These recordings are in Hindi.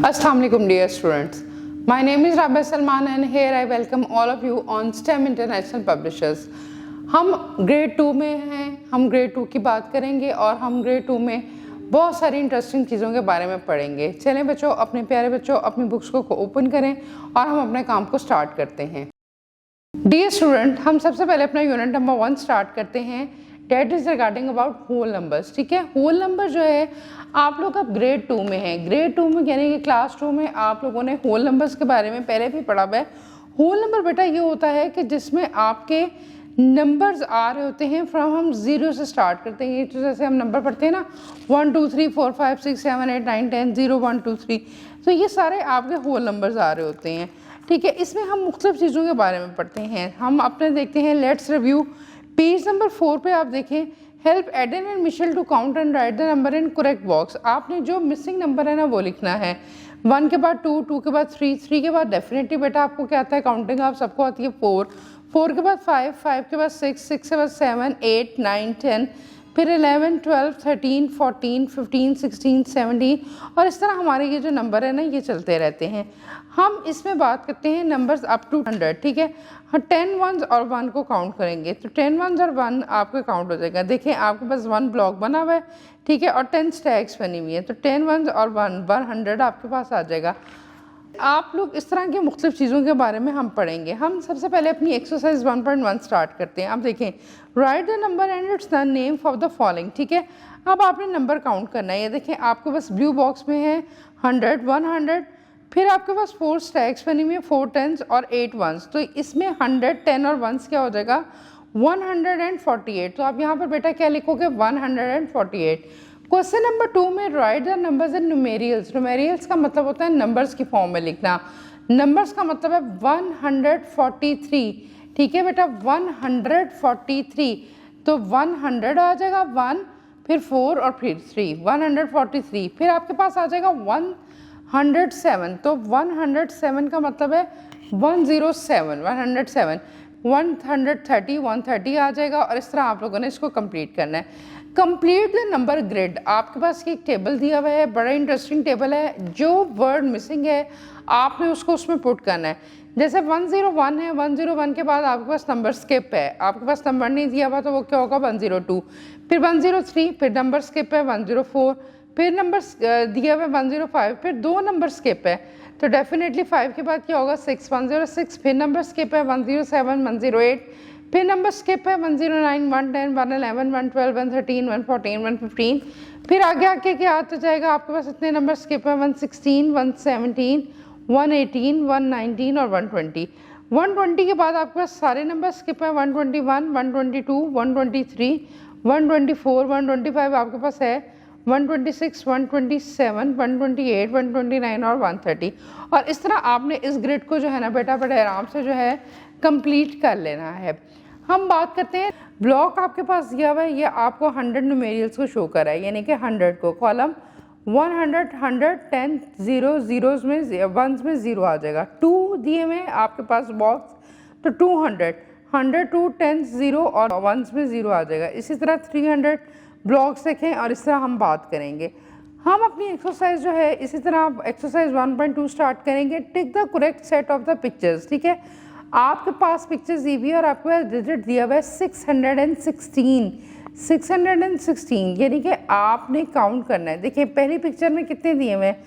Assalamu alaikum dear students. My name is Rabia Salman and here I welcome all of you on STEM International Publishers. हम ग्रेड 2 में हैं, हम ग्रेड 2 की बात करेंगे और हम ग्रेड 2 में बहुत सारी इंटरेस्टिंग चीज़ों के बारे में पढ़ेंगे। चलें बच्चों, अपने प्यारे बच्चों अपनी बुक्स को ओपन करें और हम अपने काम को स्टार्ट करते हैं। डियर स्टूडेंट, हम सबसे पहले अपना यूनिट नंबर 1 स्टार्ट करते हैं। Date is regarding about whole numbers. ठीक है, होल नंबर जो है आप लोग अब ग्रेड 2 में है। ग्रेड 2 में यानी कि क्लास 2 में आप लोगों ने होल नंबर्स के बारे में पहले भी पढ़ा हुआ है। होल नंबर बेटा ये होता है कि जिसमें आपके नंबर्स आ रहे होते हैं फ्रॉम हम 0 से स्टार्ट करते हैं। तो जैसे हम नंबर पढ़ते हैं ना 1 2 3 4 5 6 7 8 9 10 0 1 2 3, तो ये सारे आपके होल नंबर्स आ रहे होते हैं। ठीक है, इसमें हम मुख्तलिफ चीज़ों के बारे में पढ़ते हैं। हम अपने देखते हैं, लेट्स रिव्यू। पेज नंबर 4 पे आप देखें, help Aidan and Michelle to count and write the number in correct box. आपने जो मिसिंग नंबर है ना वो लिखना है। 1 के बाद 2, 2 के बाद 3, 3 के बाद डेफिनेटली बेटा आपको क्या आता है, काउंटिंग आप सबको आती है 4, 4 के बाद 5, 5 के बाद 6, 6 के बाद 7, 8, 9, 10, फिर 11, 12, 13, 14, 15, 16, 17 और इस तरह हमारे ये जो नंबर है ना ये चलते रहते हैं। हम इसमें बात करते हैं नंबर्स अप टू 100। ठीक है, हाँ 10 वंस और 1 को काउंट करेंगे तो 10 वंस और 1 आपके काउंट हो जाएगा। देखिए आपके पास 1 ब्लॉक बना हुआ है, ठीक है, और 10 स्टैक्स बनी हुई है, तो 10 वंस और 100 आपके पास आ जाएगा। आप लोग इस तरह की मुख्तलिफ चीज़ों के बारे में हम पढ़ेंगे। हम सबसे पहले अपनी एक्सरसाइज 1.1 स्टार्ट करते हैं। अब देखें, right the number and it's the name for the following. ठीक है, अब आपने नंबर काउंट करना है। ये देखें आपके पास ब्लू बॉक्स में है 100, 100, फिर आपके पास 4 स्टैक्स बनी हुई है, 4 टेंस और 8 वंस, तो इसमें 100, 10 और वंस क्या हो जाएगा 148। तो आप यहाँ पर बेटा क्या लिखोगे 148। क्वेश्चन नंबर 2 में राइट द नंबर्स इन न्यूमेरियल्स। न्यूमेरियल्स का मतलब होता है नंबर्स की फॉर्म में लिखना। नंबर्स का मतलब है 143। ठीक है बेटा, 143, तो 100 आ जाएगा 1, फिर 4 और फिर 3, 143। फिर आपके पास आ जाएगा 107, तो 107 का मतलब है 107, 107, 130, 130 आ जाएगा और इस तरह आप लोगों ने इसको कंप्लीट करना है। Complete the number grid. आपके पास एक टेबल दिया हुआ है, बड़ा इंटरेस्टिंग टेबल है। जो वर्ड मिसिंग है आपने उसको उसमें पुट करना है। जैसे 101 है, 101 के बाद आपके पास नंबर स्किप है, आपके पास नंबर नहीं दिया हुआ तो वो क्या होगा 102, फिर 103, फिर नंबर स्किप है 104, फिर नंबर दिया हुआ है 105, फिर 2 नंबर स्किप है तो डेफिनेटली 5 के बाद क्या होगा 6, 106, फिर नंबर स्किप है 107, 108, फिर नंबर स्किप है 109, 110, 111, 112, 113, 114, 115, फिर आगे आके क्या आता जाएगा आपके पास इतने नंबर स्किप है 116, 117, 118, 119 और 120। 120 के बाद आपके पास सारे नंबर स्किप है 121, 122, 123, 124, 125 आपके पास है, 126, 127, 128, 129 और 130। और इस तरह आपने इस ग्रिड को जो है ना बेटा बड़े आराम से जो है कंप्लीट कर लेना है। हम बात करते हैं, ब्लॉक आपके पास दिया हुआ है, ये आपको 100 न्यूमेरियल्स को शो कर रहा है, यानी कि 100 को कॉलम 100, 100, 10, 0, जीरोस में 1s में 0 आ जाएगा। 2 दिए हुए आपके पास बॉक्स तो 200, 102, 10, 0 और 1s में 0 आ जाएगा। इसी तरह 300 ब्लॉक्स देखें और इस तरह हम बात करेंगे। हम अपनी एक्सरसाइज जो है इसी तरह एक्सरसाइज 1.2 स्टार्ट करेंगे। Tick the correct set of the pictures. ठीक है, आपके पास पिक्चर्स दी हुई है और आपके पास डिजिट दिया हुआ है 616, 616, यानी कि आपने काउंट करना है। देखिए पहली पिक्चर में कितने दिए हुए हैं,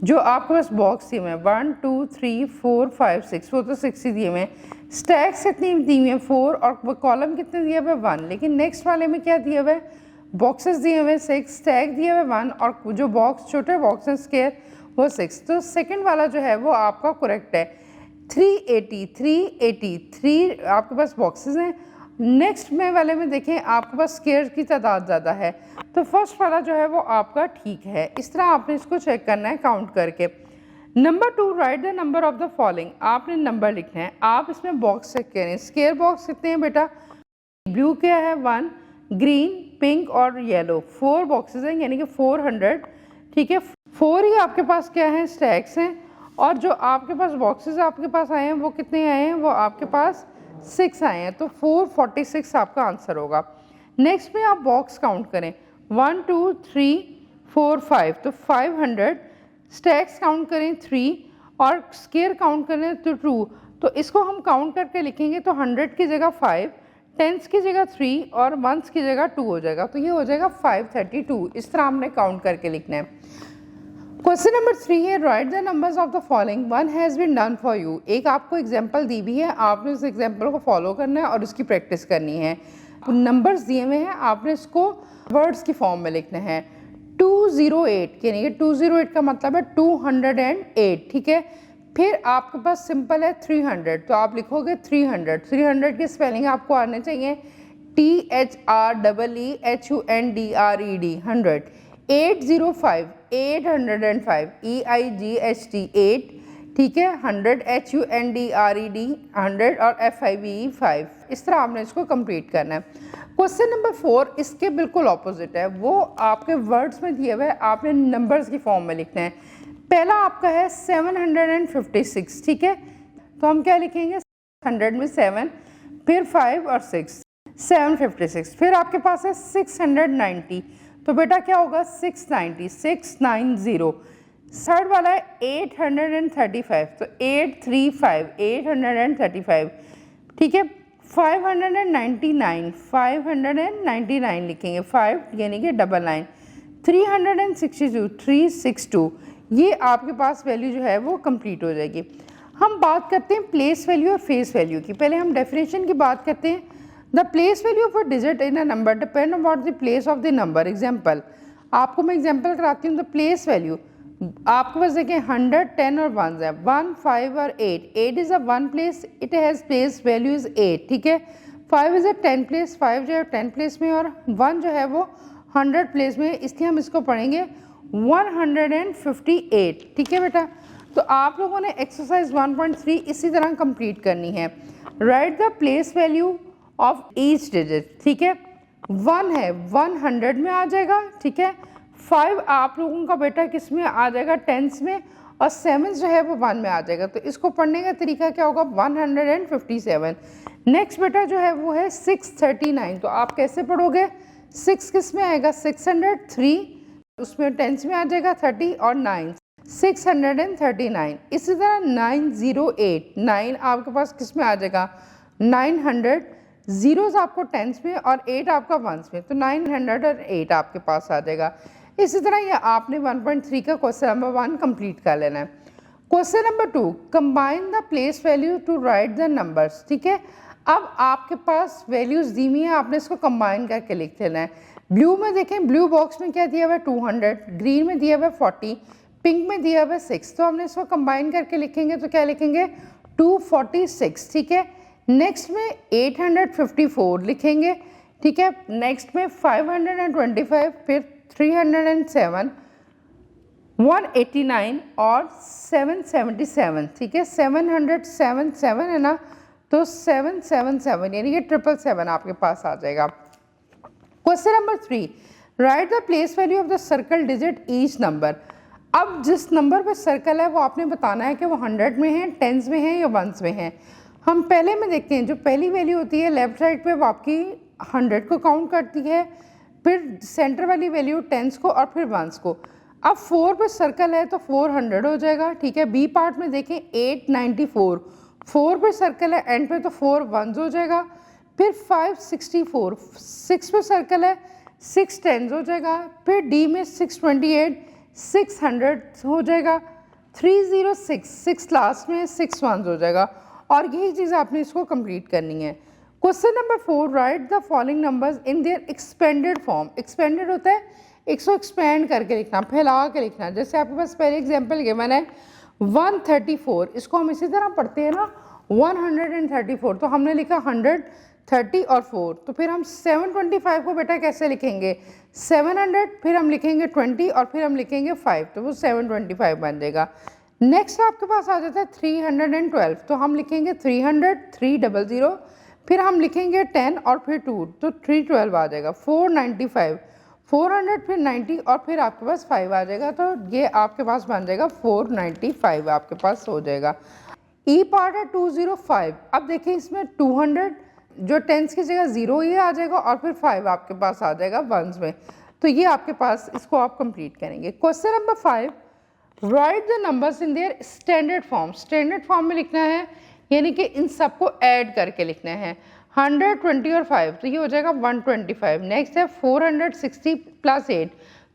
जो आपके पास बॉक्स दिए हुए हैं 1 2 3 4 5 6, वो तो 6 ही दिए हुए हैं। स्टैक्स कितनी दी हुई हैं 4 और कॉलम कितने दिए हुए 1, लेकिन नेक्स्ट वाले में क्या दिया हुआ है, बॉक्सेस दिए हुए 6, स्टैक दिए हुए 1 और जो बॉक्स छोटे बॉक्स हैं स्क्वायर वो 6, तो सेकंड वाला जो है वो आपका करेक्ट है। 383 आपके पास बॉक्सेस हैं। नेक्स्ट में वाले में देखें आपके पास स्क्वायर की तादाद ज़्यादा है, तो फर्स्ट वाला जो है वो आपका ठीक है। इस तरह आपने इसको चेक करना है काउंट करके। Number 2, right the number of the following. आपने नंबर लिखना है, आप इसमें बॉक्स चेक करें। स्क्वायर बॉक्स कितने हैं बेटा, ब्लू क्या है 1, ग्रीन, पिंक और येलो 4 बॉक्सेस हैं, यानी कि 400। ठीक है, 4 ही आपके पास क्या है स्टैक्स हैं और जो आपके पास बॉक्सेस आपके पास आए हैं वो कितने आए हैं, वो आपके पास 6 आए हैं, तो 446 आपका आंसर होगा। नेक्स्ट में आप बॉक्स काउंट करें 1 2 3 4 5, तो 500, स्टैक्स काउंट करें 3 और स्केयर काउंट करें तो 2, तो इसको हम काउंट करके लिखेंगे तो 100 की जगह 5, टेंस की जगह 3 और वंस की जगह 2 हो जाएगा, तो ये हो जाएगा 532। इस तरह हमने काउंट करके लिखना है। क्वेश्चन नंबर 3 है, write the numbers of the following, one has been done for you. एक आपको एग्जाम्पल दी हुई है, आपने उस एग्जाम्पल को फॉलो करना है और उसकी प्रैक्टिस करनी है। नंबर्स दिए हुए हैं, आपने इसको वर्ड्स की फॉर्म में लिखना है। 208 यानी कि 208 का मतलब है 208, ठीक है। फिर आपके पास सिंपल है 300, तो आप लिखोगे 300। 300 की स्पेलिंग आपको आने चाहिए THREEHUNDRED 100। 805 805 EIGHT 8, ठीक है। 100 HUNDRED 100 और FIVE 5। इस तरह आपने इसको कंप्लीट करना है। क्वेश्चन नंबर 4 इसके बिल्कुल ऑपोजिट है, वो आपके वर्ड्स में दिए हुए, आपने नंबर्स की फॉर्म में लिखना है। पहला आपका है 756, ठीक है। तो हम क्या लिखेंगे, 100 में 7, फिर 5 और 6, 756। फिर आपके पास है 690, तो बेटा क्या होगा 690, 690। थर्ड वाला है 835, तो 835, 835, ठीक है। 599, 599 लिखेंगे, 5 यानी कि 99। 362, 362, ये आपके पास वैल्यू जो है वो कंप्लीट हो जाएगी। हम बात करते हैं प्लेस वैल्यू और फेस वैल्यू की। पहले हम डेफिनेशन की बात करते हैं। The place value of a digit in a number depend about the place of the number. Example, आपको मैं एग्जाम्पल कराती हूँ। द प्लेस वैल्यू आपके पास देखें 100, 10 और 1 है, 1, 5 और 8। 8 is a 1 place, it has place value is 8, ठीक है। 5 इज़ अ 10 प्लेस, 5 जो है 10 प्लेस में, और 1 जो है वो 100 प्लेस में, इसलिए हम इसको पढ़ेंगे 158, ठीक है बेटा। तो आप लोगों ने एक्सरसाइज 1.3 इसी तरह कंप्लीट करनी है। Write the place value of each digit, ठीक है। 1 है 100 में आ जाएगा, ठीक है। 5 आप लोगों का बेटा किस में आ जाएगा, टेंस में, और 7 जो है वो 1 में आ जाएगा। तो इसको पढ़ने का तरीका क्या होगा, 157। नेक्स्ट बेटा जो है वो है 639, तो आप कैसे पढ़ोगे, 6 किस में आएगा, 600, 3 उसमें टेंस में आ जाएगा 30 और 9, 639। इसी तरह 908, 9 आपके पास किस में आ जाएगा, 900, जीरोस आपको टेंस में और 8 आपका वंस में, तो 908 आपके पास आ जाएगा। इसी तरह ये आपने 1.3 का क्वेश्चन नंबर 1 कंप्लीट कर लेना है। Question number 2, combine the place value to write the numbers, ठीक है। अब आपके पास वैल्यूज दी हुई है, आपने इसको कंबाइन करके लिख देना है। ब्लू में देखें, ब्लू बॉक्स में क्या दिया हुआ है 200, ग्रीन में दिया हुआ है 40, पिंक में दिया हुआ है 6। तो हमने इसको कंबाइन करके लिखेंगे तो क्या लिखेंगे 246, ठीक है। नेक्स्ट में 854 लिखेंगे, ठीक है। नेक्स्ट में 525, फिर 307, 189 और 777, ठीक है। 777 है ना, तो 777 यानी कि 777 आपके पास आ जाएगा। Question number 3, right the place value of the circle digit each number. अब जिस नंबर पे सर्कल है वो आपने बताना है कि वो 100 में है, टेंस में है या वंस में है। हम पहले में देखते हैं, जो पहली वैल्यू होती है लेफ्ट साइड पे वो आपकी 100 को काउंट करती है, फिर सेंटर वाली वैल्यू टेंस को और फिर वंस को। अब 4 पे सर्कल है तो 400 हो जाएगा, ठीक है। बी पार्ट में देखें 894, 4 पे सर्कल है एंड पे तो 4 वंस हो जाएगा। फिर 564, 6 पे सर्कल है 6 टेंस हो जाएगा। फिर डी में 628, 600 हो जाएगा। 306, 6 लास्ट में 6 वंस हो जाएगा। और यही चीज़ आपने इसको कंप्लीट करनी है। Question number 4, right the following numbers in their expanded form. Expanded होता है इसको एक्सपेंड करके लिखना, फैला के लिखना। जैसे आपके पास पहले एग्जांपल गिवन है 134, इसको हम इसी तरह पढ़ते हैं ना 134, तो हमने लिखा 100, 30 और 4। तो फिर हम 725 को बेटा कैसे लिखेंगे, 700, फिर हम लिखेंगे 20 और फिर हम लिखेंगे 5, तो वो 725 बन जाएगा। नेक्स्ट आपके पास आ जाता है 312, तो हम लिखेंगे 300, 300, फिर हम लिखेंगे 10 और फिर 2, तो 312 आ जाएगा। 495, 400, फिर 90 और फिर आपके पास 5 आ जाएगा, तो ये आपके पास बन जाएगा 495 आपके पास हो जाएगा। ई पार्ट है 205। अब देखिए इसमें 200 जो टेंस की जगह 0 ये आ जाएगा और फिर 5 आपके पास आ जाएगा वंस में, तो ये आपके पास, इसको आप कंप्लीट करेंगे। Question number 5, right the numbers in their standard form. Standard form में लिखना है, यानी कि इन सबको ऐड करके लिखना है। 120 और 5 तो ये हो जाएगा 125। नेक्स्ट है 460 प्लस 8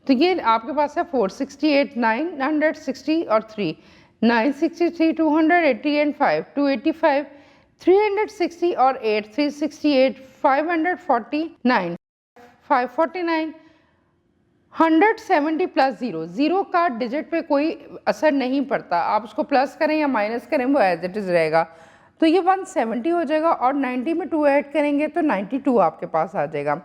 तो ये आपके पास है 468, 960 और 3 963, 280 एंड 5 285, 360 और 8 368, 549 549, 170 प्लस 0। 0 का डिजिट पे कोई असर नहीं पड़ता, आप उसको प्लस करें या माइनस करें वो एज इट इज़ रहेगा। तो ये 170 हो जाएगा और 90 में 2 ऐड करेंगे तो 92 आपके पास आ जाएगा।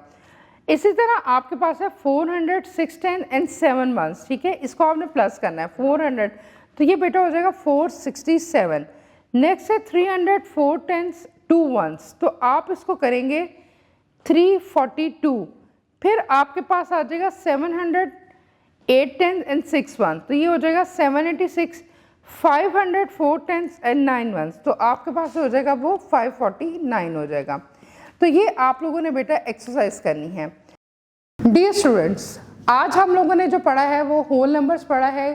इसी तरह आपके पास है 400, 6 10 एंड 7 मंथ्स, ठीक है, इसको आपने प्लस करना है। 400 तो ये बेटा हो जाएगा 467। नेक्स्ट है 300, 4 10 2 1 तो आप इसको करेंगे 342। फिर आपके पास आ जाएगा 700, 8 10 एंड 6 1 तो ये हो जाएगा 786, 500, 4 10 एंड 9 1 तो आपके पास हो जाएगा वो 549 हो जाएगा। तो ये आप लोगों ने बेटा एक्सरसाइज करनी है। डियर स्टूडेंट्स, आज हम लोगों ने जो पढ़ा है वो होल नंबर्स पढ़ा है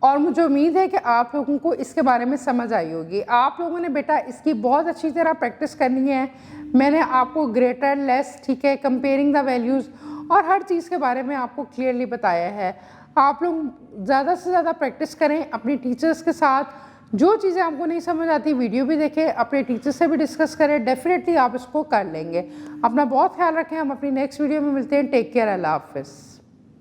और मुझे उम्मीद है कि आप लोगों को इसके बारे में समझ आई होगी। आप लोगों ने बेटा इसकी बहुत अच्छी तरह प्रैक्टिस करनी है। मैंने आपको ग्रेटर, लेस, ठीक है, कंपेयरिंग द वैल्यूज़ और हर चीज़ के बारे में आपको क्लियरली बताया है। आप लोग ज़्यादा से ज़्यादा प्रैक्टिस करें अपनी टीचर्स के साथ। जो चीज़ें आपको नहीं समझ आती वीडियो भी देखें, अपने टीचर से भी डिस्कस करें, डेफिनेटली आप इसको कर लेंगे। अपना बहुत ख्याल रखें, हम अपनी नेक्स्ट वीडियो में मिलते हैं। टेक केयर, अल्लाह हाफिज़।